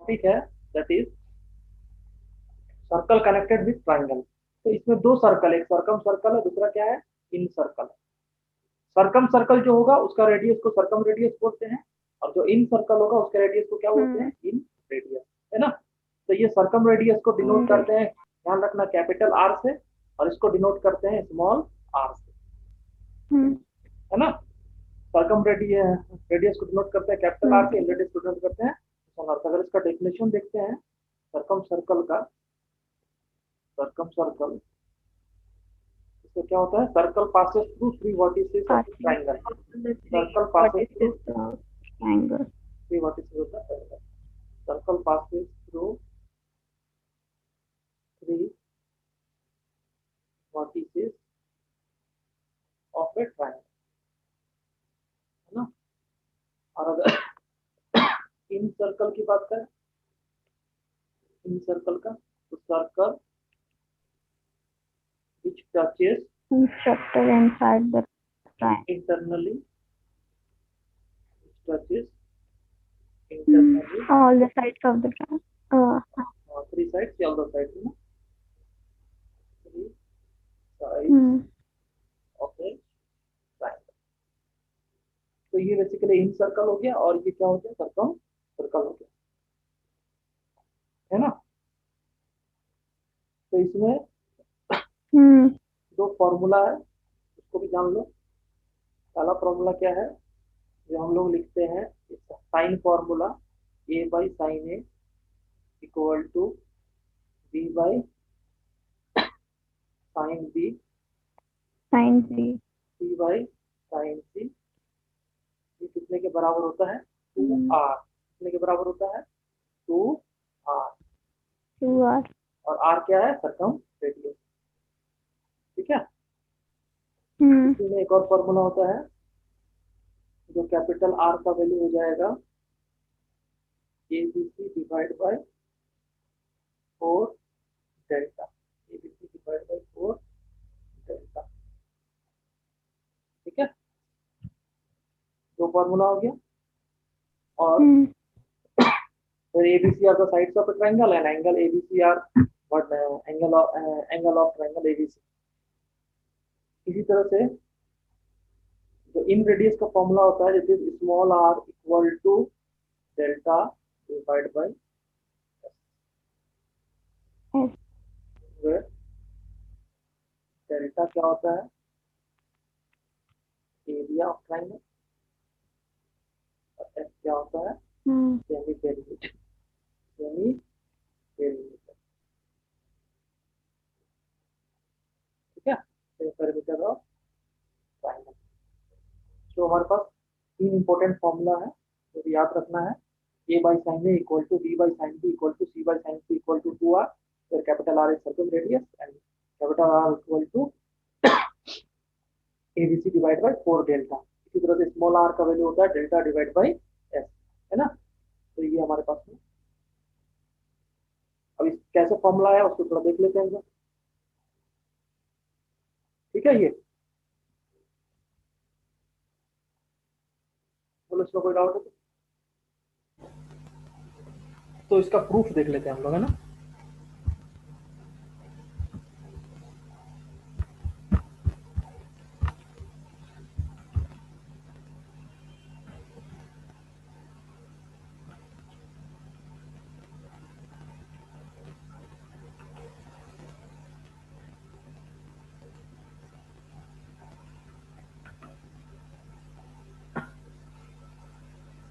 ठीक है, that is circle connected with triangle. तो इसमें दो सर्कल, एक सर्कम सर्कल है, दूसरा क्या है, इन सर्कल। सर्कम सर्कल जो होगा उसका रेडियस को सर्कम रेडियस बोलते हैं, और जो इन सर्कल होगा उसके रेडियस को क्या बोलते हैं, हम्म। इन रेडियस, है ना। तो ये सर्कम रेडियस को डिनोट रेड। करते हैं, ध्यान रखना, कैपिटल आर से, और इसको डिनोट करते हैं स्मॉल आर से, हम्म। है ना। सर्कम रेडियस को डिनोट करते हैं कैपिटल आर हम्म। से, इन रेडियस को डिनोट करते हैं स्मॉल आर से। अगर इसका डेफिनेशन देखते हैं सर्कम सर्कल का, सर्कम सर्कल, इससे क्या होता है, circle passes through three vertices of Passes triangle. all the three circle passes through vertices of triangle. Three vertices होता है triangle. Circle passes through three vertices of A triangle, है ना। और अगर इन सर्कल की बात करें, इन सर्कल का, तो circle which touches Structure inside the triangle. internally, touches Hmm. internally, All the sides of the triangle. three sides या other sides, है ना, three sides Hmm. of a triangle। तो ये बेसिकली इन सर्कल हो गया, और ये क्या हो गया, सर्कम सर्कल हो गया, है ना। तो इसमें Hmm. दो फॉर्मूला है, उसको भी जान लो। पहला फॉर्मूला क्या है, जो हम लोग लिखते हैं, sine formula, a by sine A equal to b by sine B, Sin B. C by sine C. ये कितने के बराबर होता है, टू Hmm. आर, कितने के बराबर होता है, टू आर। 2R. और आर क्या है, सर्कम रेडियस, ठीक है। Hmm. इसी में एक और फॉर्मूला होता है, जो कैपिटल आर का वैल्यू हो जाएगा A B C divide by four delta, A B C divide by four delta, ठीक है। दो फॉर्मूला हो गया। और Hmm. फिर A B C are the sides of a triangle and angle ABC are what angle of triangle ABC। इसी तरह से जो इन रेडियस का फॉर्मूला होता है, जैसे small R equal to delta divide by S. डेल्टा क्या होता है, एरिया ऑफ ट्राइंगल, और एस क्या होता है, Hmm. Semi perimeter, semi perimeter, ठीक है, सेमी पेरीमीटर ऑफ ट्राइंगल। तो हमारे पास तीन इंपॉर्टेंट फॉर्मूला है, जो कि याद रखना है, a by sine A equal to b by sine B equal to c by sine C equal to two R, फिर capital R is circle radius and capital R equal to a B C divide by four delta. इसी तरह से small are का value होता है delta divide by S, है ना। तो ये हमारे पास में, अब इस कैसे फॉर्मूला है उसको थोड़ा देख लेते हैं, ठीक है। ये बोलो, इसमें कोई डाउट है तो इसका प्रूफ देख लेते हैं हम लोग, है ना।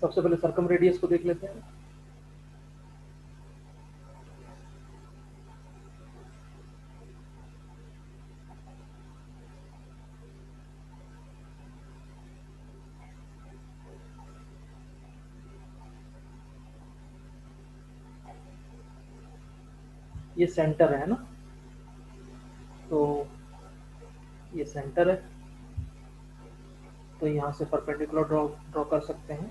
सबसे पहले सर्कम रेडियस को देख लेते हैं। ये सेंटर है ना, तो ये सेंटर है, तो यहाँ से परपेंडिकुलर ड्रॉ ड्रॉ कर सकते हैं,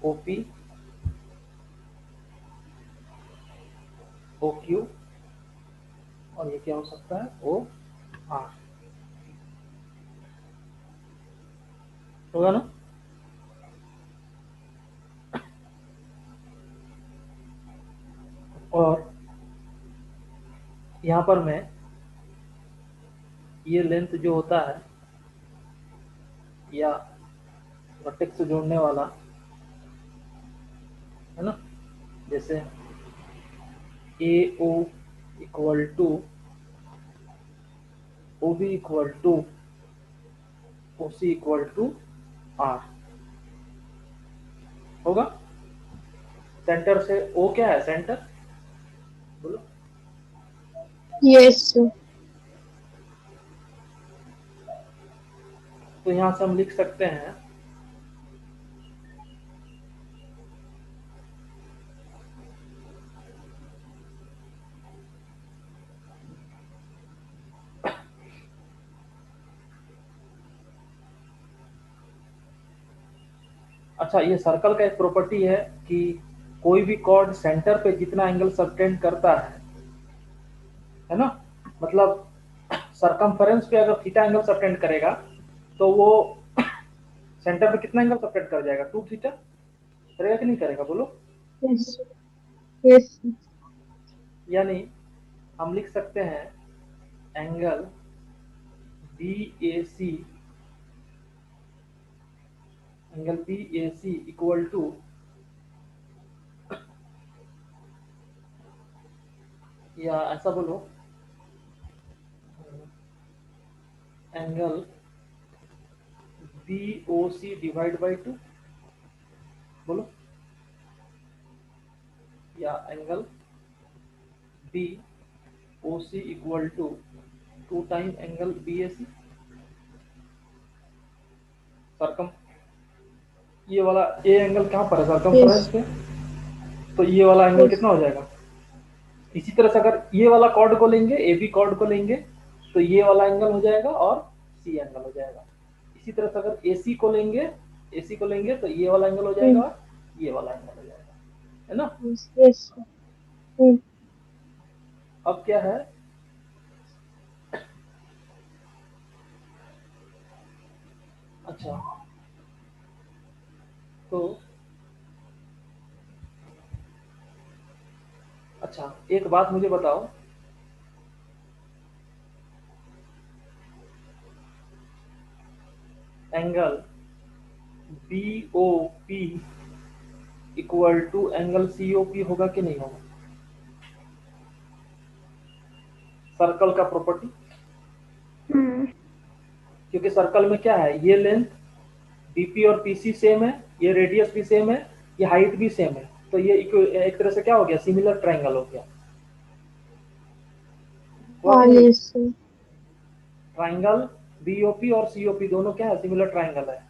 ओ पी ओ क्यू, और ये क्या हो सकता है, ओ आर, होगा ना। और यहाँ पर मैं ये लेंथ जो होता है या वर्टेक्स से जोड़ने वाला है ना, जैसे A O equal to O B equal to O C equal to R होगा। सेंटर से ओ क्या है, सेंटर बोलो। Yes, sir. तो यहां से हम लिख सकते हैं अच्छा, ये सर्कल का एक प्रॉपर्टी है कि कोई भी कॉर्ड सेंटर पे जितना एंगल सबटेंड करता है ना, मतलब सरकमफेरेंस पे अगर थीटा एंगल सबटेंड करेगा तो वो सेंटर पे कितना एंगल सबटेंड कर जाएगा, 2 थीटा करेगा कि नहीं करेगा बोलो। Yes, yes, sir. यानी हम लिख सकते हैं angle B A C, angle B A C equal to या ऐसा बोलो angle B O C divide by 2 बोलो, या angle B O C equal to 2 time angle B A C. सरकम ये वाला ए एंगल कहाँ पर है, सरकमफ्रेंस Yes, पे, तो ये वाला एंगल yes, कितना हो जाएगा। इसी तरह से अगर ये वाला कॉर्ड को लेंगे, ए बी कॉर्ड को लेंगे, तो ये वाला एंगल हो जाएगा और सी एंगल हो जाएगा। इसी तरह से अगर ए सी को लेंगे, ए सी को लेंगे तो ये वाला एंगल हो जाएगा mm, और ये वाला एंगल हो जाएगा, है ना। yes, yes, sir. Mm, अब क्या है, अच्छा तो अच्छा एक बात मुझे बताओ, angle B O P equal to angle C O P होगा कि नहीं होगा, सर्कल का प्रॉपर्टी। mm, क्योंकि सर्कल में क्या है, ये लेंथ बीपी और पीसी सेम है, ये रेडियस भी सेम है, ये हाइट भी सेम है, तो ये एक तरह से क्या हो गया, सिमिलर ट्राइंगल हो गया, हुआ कि नहीं। yes, sir. ट्राइंगल बीओपी और सीओपी दोनों क्या है, सिमिलर ट्राइंगल है।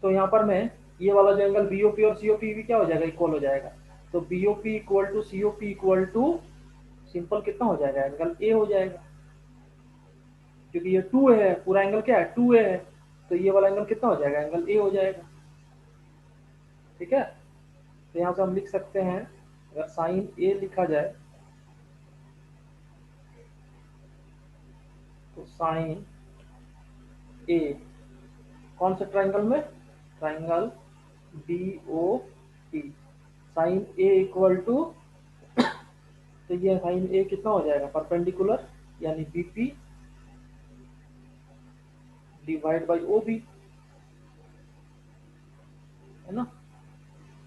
तो यहाँ पर मैं ये वाला जो एंगल बीओपी और सीओपी भी क्या हो जाएगा, इक्वल हो जाएगा। तो BOP equal to COP equal to simple कितना हो जाएगा, एंगल ए हो जाएगा, क्योंकि ये 2 है, पूरा एंगल क्या है 2 है, तो ये वाला एंगल कितना हो जाएगा, एंगल ए हो जाएगा। ठीक है, तो यहाँ से हम लिख सकते हैं, अगर साइन ए लिखा जाए तो साइन ए कौन से ट्राइंगल में, triangle B O T, sine A equal to, तो ये साइन ए कितना हो जाएगा, परपेंडिकुलर, यानी BP divide by O B, है ना।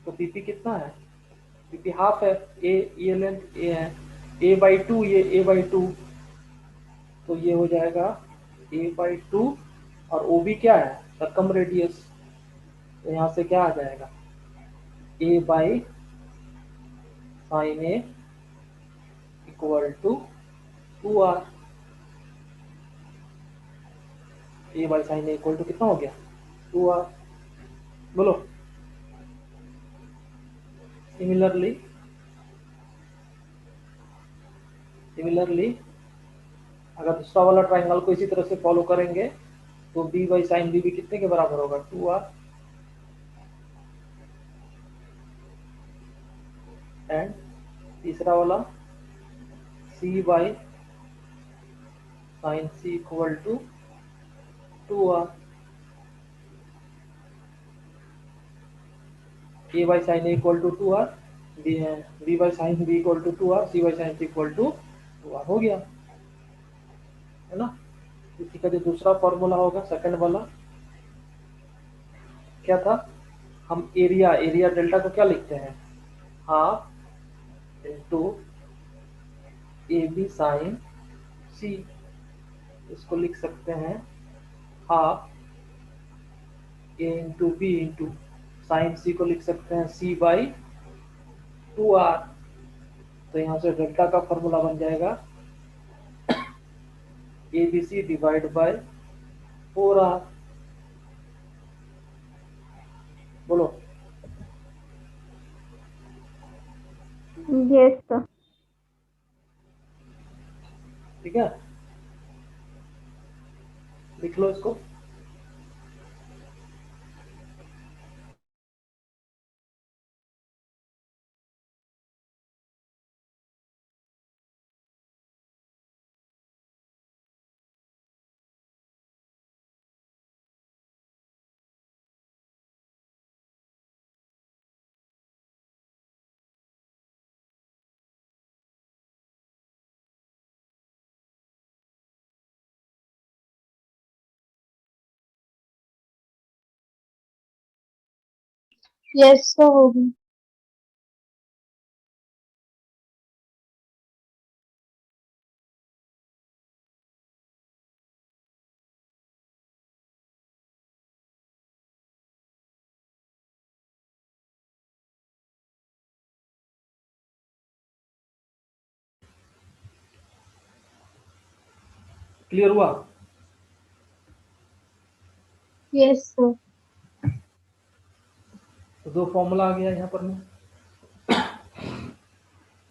तो बीपी कितना है, बीपी हाफ है, ए ये लेंथ ए है, ए बाई टू, ये ए बाई टू, तो ये हो जाएगा ए बाई टू, और ओ बी क्या है, सरकम रेडियस, तो यहाँ से क्या आ जाएगा, a by sine A equal to 2r, a by sine A equal to कितना हो गया, 2r बोलो। सिमिलरली सिमिलरली अगर दूसरा वाला ट्राइंगल को इसी तरह से फॉलो करेंगे तो बी बाई साइन बी भी कितने के बराबर होगा, 2r, एंड तीसरा वाला c by sine C equal to 2r, a by sine A equal to 2r, b by sine B equal to 2r, c by sine C equal to 2r हो गया, है ना। इसी का जो दूसरा फॉर्मूला होगा सेकंड वाला क्या था, हम एरिया एरिया डेल्टा को क्या लिखते हैं, half into a b sine C, इसको लिख सकते हैं half a into b into sine C को लिख सकते हैं सी बाई 2r। तो यहाँ से डेल्टा का फॉर्मूला बन जाएगा A B C divide by 4r। बोलो। Yes, sir. ठीक है, लिख लो इसको। Yes, sir. होगी. क्लियर हुआ। Yes, sir. तो दो फॉर्मूला आ गया यहाँ पर में।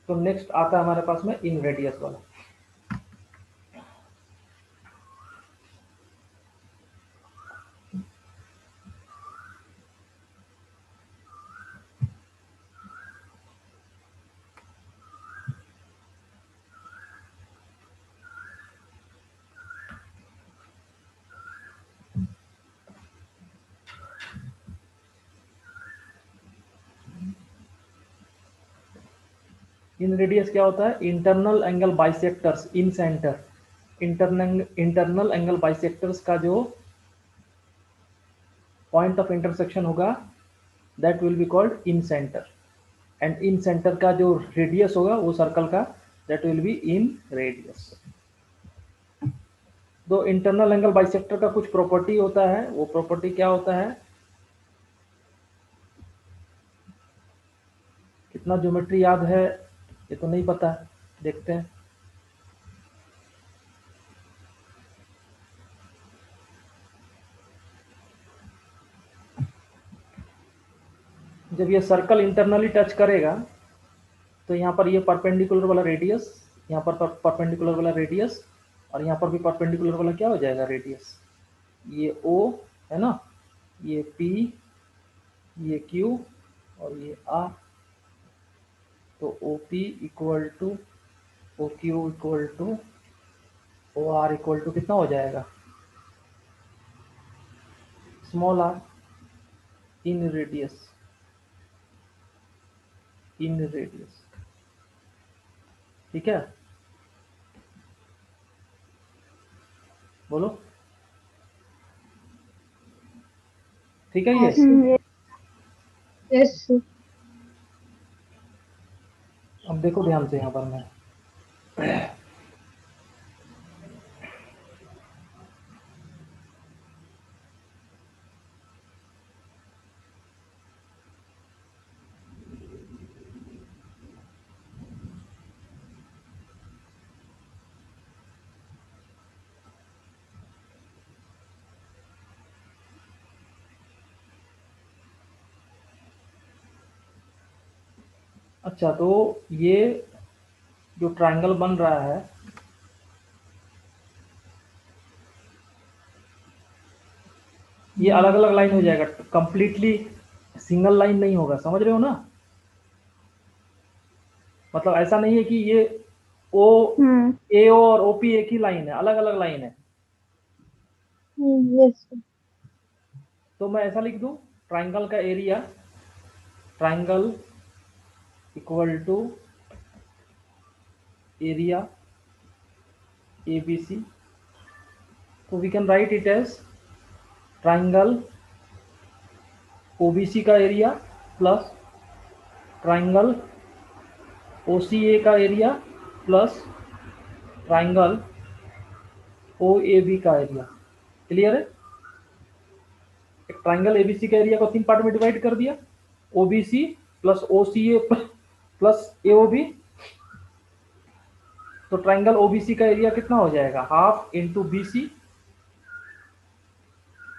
तो नेक्स्ट आता है हमारे पास में इन रेडियस वाला। इन रेडियस क्या होता है, इंटरनल एंगल बाइसेक्टर्स इन सेंटर, इंटरनल एंगल बाइसेक्टर्स का जो पॉइंट ऑफ इंटरसेक्शन होगा that will be called in centre, and in centre का जो रेडियस होगा वो सर्कल का that will be in radius. तो इंटरनल एंगल बाइसेक्टर का कुछ प्रॉपर्टी होता है, वो प्रॉपर्टी क्या होता है, कितना ज्योमेट्री याद है ये तो नहीं पता, देखते हैं। जब ये सर्कल इंटरनली टच करेगा तो यहाँ पर ये परपेंडिकुलर वाला रेडियस, यहाँ पर परपेंडिकुलर वाला रेडियस, और यहाँ पर भी परपेंडिकुलर वाला क्या हो जाएगा रेडियस, ये O है ना, ये P, ये Q और ये R। तो OP equal to OQ equal to OR equal to कितना हो जाएगा, small r inradius, inradius. ठीक है, बोलो। ठीक है ये। Yes. Yes, sir. अब देखो ध्यान से यहाँ पर मैं, अच्छा तो ये जो ट्रायंगल बन रहा है ये अलग अलग लाइन हो जाएगा, कंप्लीटली सिंगल लाइन नहीं होगा, समझ रहे हो ना। मतलब ऐसा नहीं है कि ये ओ ए और ओपी एक ही लाइन है, अलग अलग लाइन है। Yes, sir. तो मैं ऐसा लिख दूं, ट्रायंगल का area, triangle equal to area ABC. तो we can write it as triangle OBC का एरिया प्लस ट्राइंगल OCA का एरिया प्लस ट्राइंगल OAB का एरिया। क्लियर है? एक ट्राइंगल ABC का एरिया को 3 पार्ट में डिवाइड कर दिया, OBC plus OCA plus AOB। तो ट्राइंगल OBC का एरिया कितना हो जाएगा, half into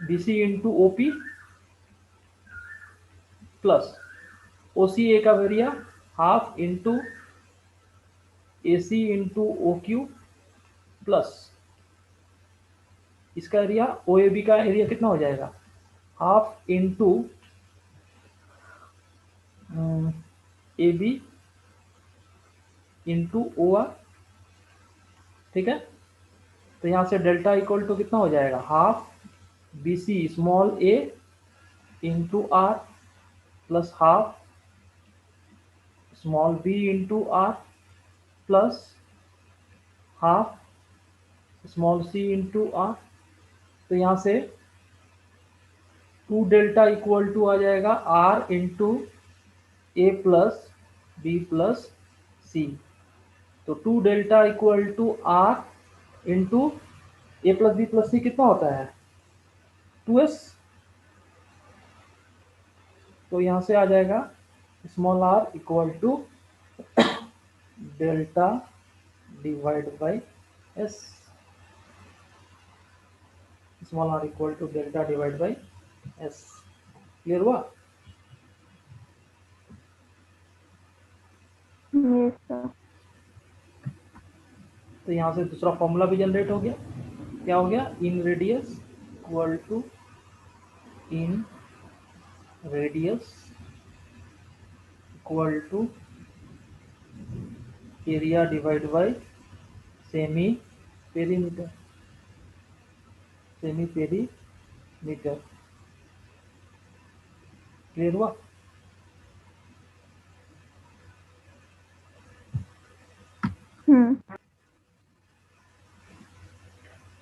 BC into OP plus OCA का area half into AC into OQ plus इसका एरिया OAB का एरिया कितना हो जाएगा, half into AB into OR। ठीक है, तो यहाँ से डेल्टा इक्वल टू कितना हो जाएगा, half BC small a into R plus half small b into R plus half small c into R। तो यहाँ से 2 डेल्टा इक्वल टू आ जाएगा R into a plus b plus c। तो 2 डेल्टा equal to R into a plus b plus c कितना होता है, 2s। तो यहाँ से आ जाएगा small r equal to delta divide by s। Small r equal to delta divide by s। Clear हुआ? Yes sir. तो यहाँ से दूसरा फॉर्मूला भी जनरेट हो गया। क्या हो गया, inradius equal to inradius equal to area divide by semi perimeter. Semi perimeter. Clear हुआ?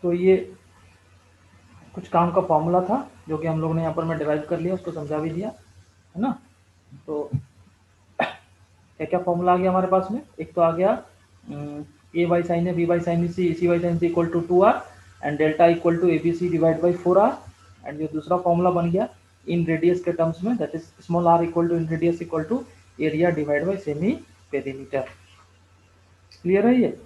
तो ये कुछ काम का फॉर्मूला था जो कि हम लोग ने यहाँ पर मैं डिराइव कर लिया, उसको समझा भी दिया है ना। तो क्या क्या फॉर्मूला आ गया हमारे पास में, एक तो आ गया a by sine A b by sine C C by sine C equal to 2r and delta equal to ABC divide by 4r। And जो दूसरा फॉर्मूला बन गया इन रेडियस के टर्म्स में, that is small r equal to inradius equal to area divide by semi perimeter. Clear है ये?